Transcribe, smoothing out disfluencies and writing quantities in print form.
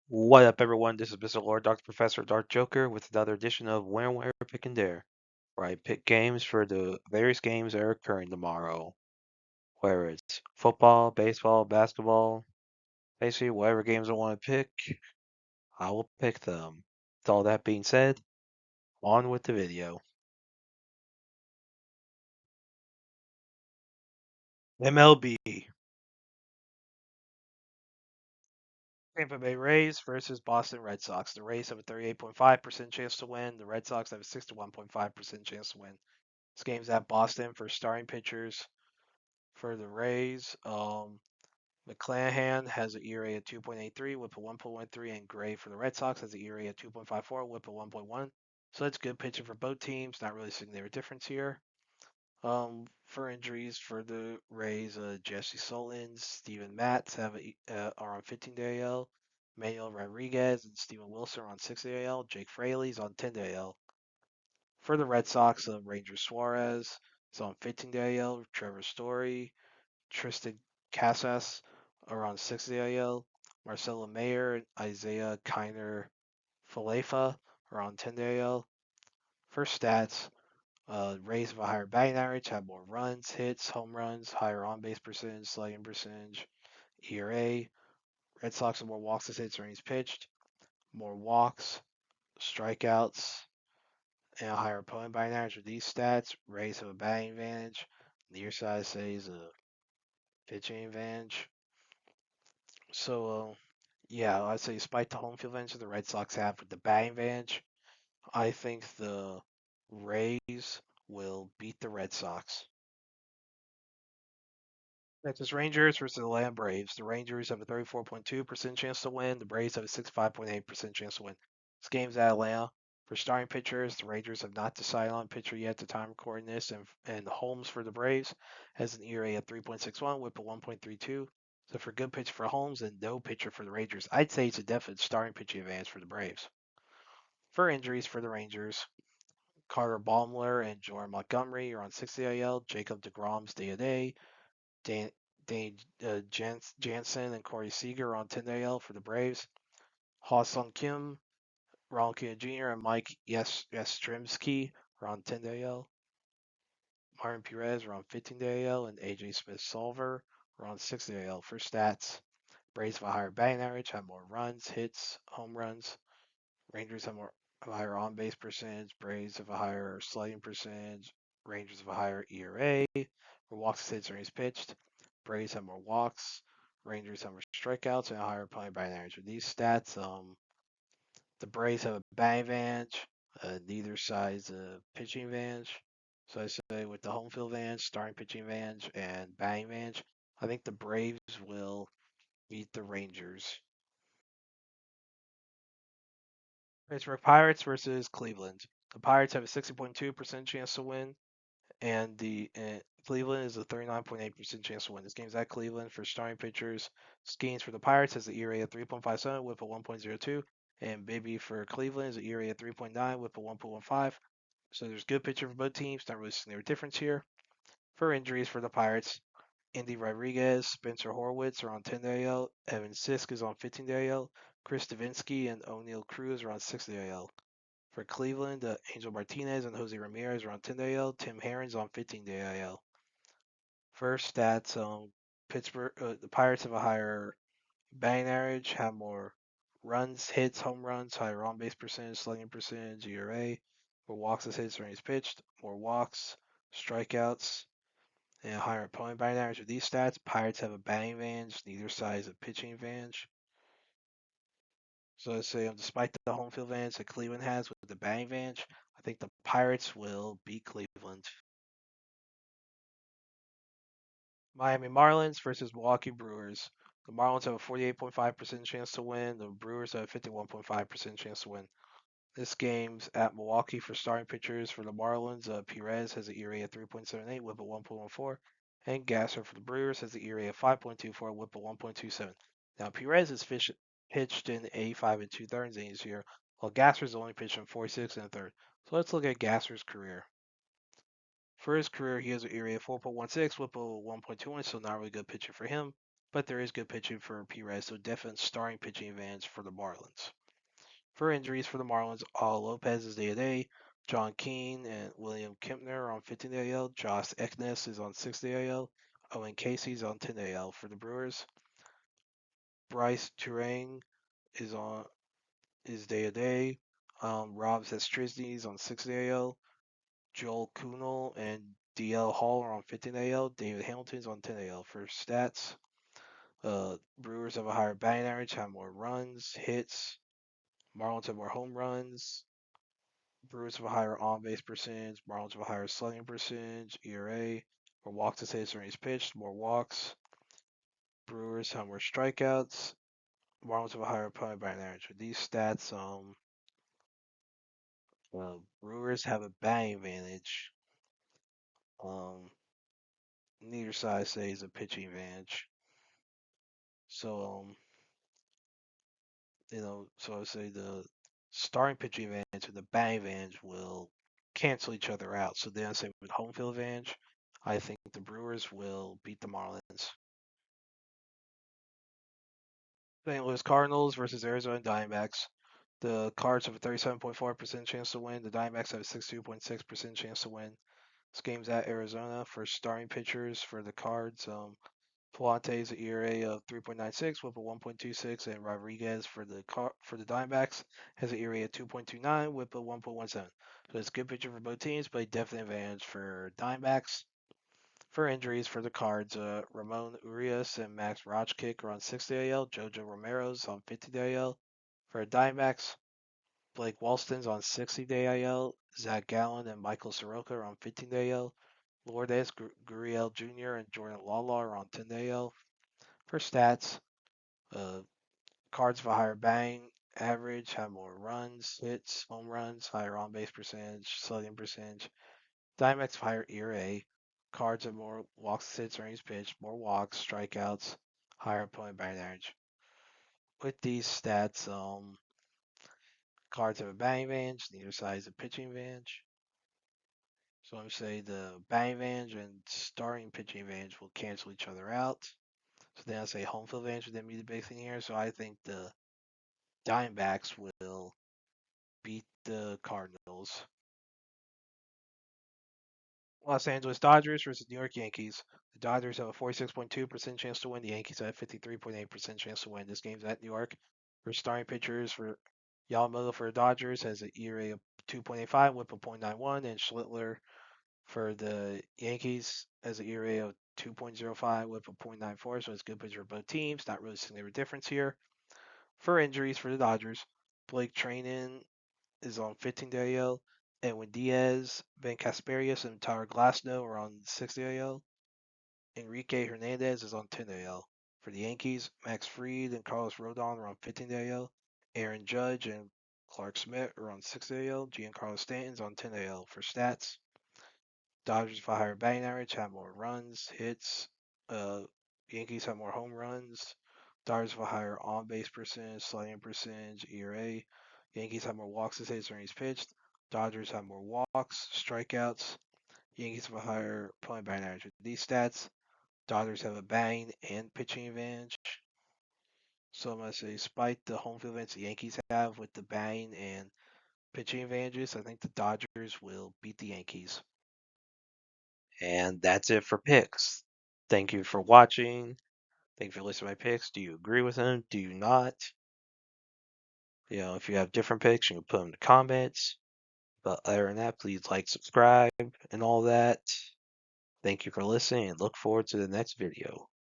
What up, everyone? This is Mr. Lord, Dr. Professor, Dark Joker, with another edition of Where, Pick, and Dare, where I pick games for the various games that are occurring tomorrow. Whether it's football, baseball, basketball, basically whatever games I want to pick, I will pick them. With all that being said, on with the video. MLB. Tampa Bay Rays versus Boston Red Sox. The Rays have a 38.5% chance to win. The Red Sox have a 61.5% chance to win. This game's at Boston for starting pitchers. For the Rays, McClanahan has an ERA at 2.83, WHIP at 1.13, and Gray for the Red Sox has an ERA at 2.54, WHIP at 1.1. So that's good pitching for both teams. Not really seeing a difference here. For injuries for the Rays, Jesse Solins, Steven Matz are on 15-day AL. Manuel Rodriguez and Steven Wilson are on 6-day AL. Jake Fraley's on 10-day AL. For the Red Sox, Ranger Suarez is on 15-day AL. Trevor Story, Tristan Casas are on 6-day AL. Marcelo Mayer and Isaiah Kiner Falefa are on 10-day AL. For stats, Rays have a higher batting average, have more runs, hits, home runs, higher on base percentage, slugging percentage, ERA. Red Sox have more walks as hits, innings pitched, more walks, strikeouts, and a higher opponent batting average. With these stats, Rays have a batting advantage. Near side says a pitching advantage. So, yeah, I'd say despite the home field advantage the Red Sox have with the batting advantage, I think the Rays will beat the Red Sox. Texas Rangers versus the Atlanta Braves. The Rangers have a 34.2% chance to win. The Braves have a 65.8% chance to win. This game's at Atlanta. For starting pitchers, the Rangers have not decided on a pitcher yet at the time of recording this, and Holmes for the Braves has an ERA at 3.61, WHIP at 1.32. So for good pitch for Holmes and no pitcher for the Rangers, I'd say it's a definite starting pitching advantage for the Braves. For injuries for the Rangers, Carter Baumler and Jordan Montgomery are on 60 IL. Jacob DeGrom's day-to-day. Dane Jansen and Corey Seager are on 10 IL for the Braves. Ha-Sung Kim, Ronald Acuna Jr., and Mike Yastrzemski are on 10 IL. Martin Perez are on 15 AL, and AJ Smith-Solver are on 6 AL. For stats, Braves have a higher batting average, have more runs, hits, home runs. Rangers have a higher on-base percentage. Braves have a higher slugging percentage. Rangers have a higher ERA. For walks, hits, innings pitched. Braves have more walks. Rangers have more strikeouts and a higher opponent batting average. With these stats, the Braves have a batting advantage. Neither side's a pitching advantage. So I say with the home field advantage, starting pitching advantage, and batting advantage, I think the Braves will beat the Rangers. Pittsburgh Pirates versus Cleveland. The Pirates have a 60.2% chance to win, and the Cleveland is a 39.8% chance to win. This game's at Cleveland for starting pitchers. Skeens for the Pirates has the ERA at 3.57 with a 1.02, and Bibby for Cleveland is the ERA at 3.9 with a 1.15. So there's good pitcher for both teams. Not really seeing a difference here. For injuries for the Pirates, Andy Rodriguez, Spencer Horwitz are on 10-day AL. Evan Sisk is on 15-day AL. Chris Davinsky and O'Neill Cruz are on 6-day AL. For Cleveland, Angel Martinez and Jose Ramirez are on 10-day AL. Tim Herron's on 15-day AL. First stats, Pittsburgh, the Pirates have a higher batting average, have more runs, hits, home runs, higher on base percentage, slugging percentage, ERA, more walks as hits, innings pitched, more walks, strikeouts, and a higher opponent batting average. With these stats, Pirates have a batting advantage, neither side has a pitching advantage. So I say, despite the home field advantage that Cleveland has with the batting advantage, I think the Pirates will beat Cleveland. Miami Marlins versus Milwaukee Brewers. The Marlins have a 48.5% chance to win. The Brewers have a 51.5% chance to win. This game's at Milwaukee for starting pitchers. For the Marlins, Perez has an ERA at 3.78, WHIP at 1.14, and Gasser for the Brewers has an ERA at 5.24, WHIP at 1.27. Now, Perez has pitched in 85 and 2/3 innings here, while Gasser's only pitched in 46 and a third. So let's look at Gasser's career. For his career, he has an ERA of 4.16, WHIP of 1.21, so not really good pitcher for him. but there is good pitching for Perez, so definite starting pitching advantage for the Marlins. For injuries for the Marlins, Al Lopez is day-to-day. John Keane and William Kempner are on 15-day AL. Josh Eknes is on 6-day AL. Owen Casey's on 10-day AL. For the Brewers, Bryce Turang is on is day-to-day. Rob Zastrisny is on 6-day AL. Joel Kuhnel and DL Hall are on 15 AL. David Hamilton's on 10 AL. For stats, Brewers have a higher batting average, have more runs, hits. Marlins have more home runs. Brewers have a higher on-base percentage. Marlins have a higher slugging percentage. ERA. More walks to saves innings pitched. More walks. Brewers have more strikeouts. Marlins have a higher opponent batting average. With these stats, Brewers have a batting advantage. Neither side says a pitching advantage. So, so I would say the starting pitching advantage and the batting advantage will cancel each other out. So then I say with home field advantage, I think the Brewers will beat the Marlins. St. Louis Cardinals versus Arizona Diamondbacks. The Cards have a 37.4% chance to win. The Diamondbacks have a 62.6% chance to win. This game's at Arizona. For starting pitchers for the Cards, Fuentes ERA of 3.96, WHIP of 1.26, and Rodriguez for the Diamondbacks has an ERA of 2.29, WHIP of 1.17. So it's a good pitcher for both teams, but definitely advantage for Diamondbacks. For injuries for the Cards, Ramon Urias and Max Rochkick are on 60 AL. Jojo Romero's on 50 AL. For the Diamondbacks, Blake Walston's on 60 AL. Zach Gallen and Michael Soroka are on 15 AL. Lourdes Gurriel Jr. and Jordan Lawlar are on 10 AL. For stats, Cards have a higher batting average, have more runs, hits, home runs, higher on-base percentage, slugging percentage. Diamondbacks have higher ERA. Cards have more walks, hits, innings pitched, more walks, strikeouts, higher opponent batting average. With these stats, Cards have a batting advantage, neither side has a pitching advantage. So I'm say the batting advantage and starting pitching advantage will cancel each other out. So then I say home field advantage would then be the big thing here. So I think the Diamondbacks will beat the Cardinals. Los Angeles Dodgers versus New York Yankees. The Dodgers have a 46.2% chance to win. The Yankees have a 53.8% chance to win. This game's at New York. For starting pitchers, for Yamamoto for the Dodgers has an ERA of 2.85, WHIP of 0.91, and Schlittler for the Yankees has an ERA of 2.05, WHIP of 0.94. So it's a good pitcher for both teams. Not really seeing a difference here. For injuries for the Dodgers, Blake Treinen is on 15-day IL. Edwin Diaz, Ben Casparius, and Tyler Glasnow are on 6-day IL. Enrique Hernandez is on 10-day IL. For the Yankees, Max Fried and Carlos Rodon are on 15-day IL. Aaron Judge and Clark Smith are on 6-day IL. Giancarlo Stanton's on 10-day IL. For stats, Dodgers have a higher batting average, have more runs, hits. Yankees have more home runs. Dodgers have a higher on-base percentage, slugging percentage, ERA. Yankees have more walks to hits innings pitched. Dodgers have more walks, strikeouts. Yankees have a higher opponent batting average. With these stats, Dodgers have a batting and pitching advantage. So I'm going to say, despite the home field advantage the Yankees have with the batting and pitching advantages, I think the Dodgers will beat the Yankees. And that's it for picks. Thank you for watching. Thank you for listening to my picks. Do you agree with them? Do you not? If you have different picks, you can put them in the comments. But other than that, please like, subscribe, and all that. Thank you for listening, and look forward to the next video.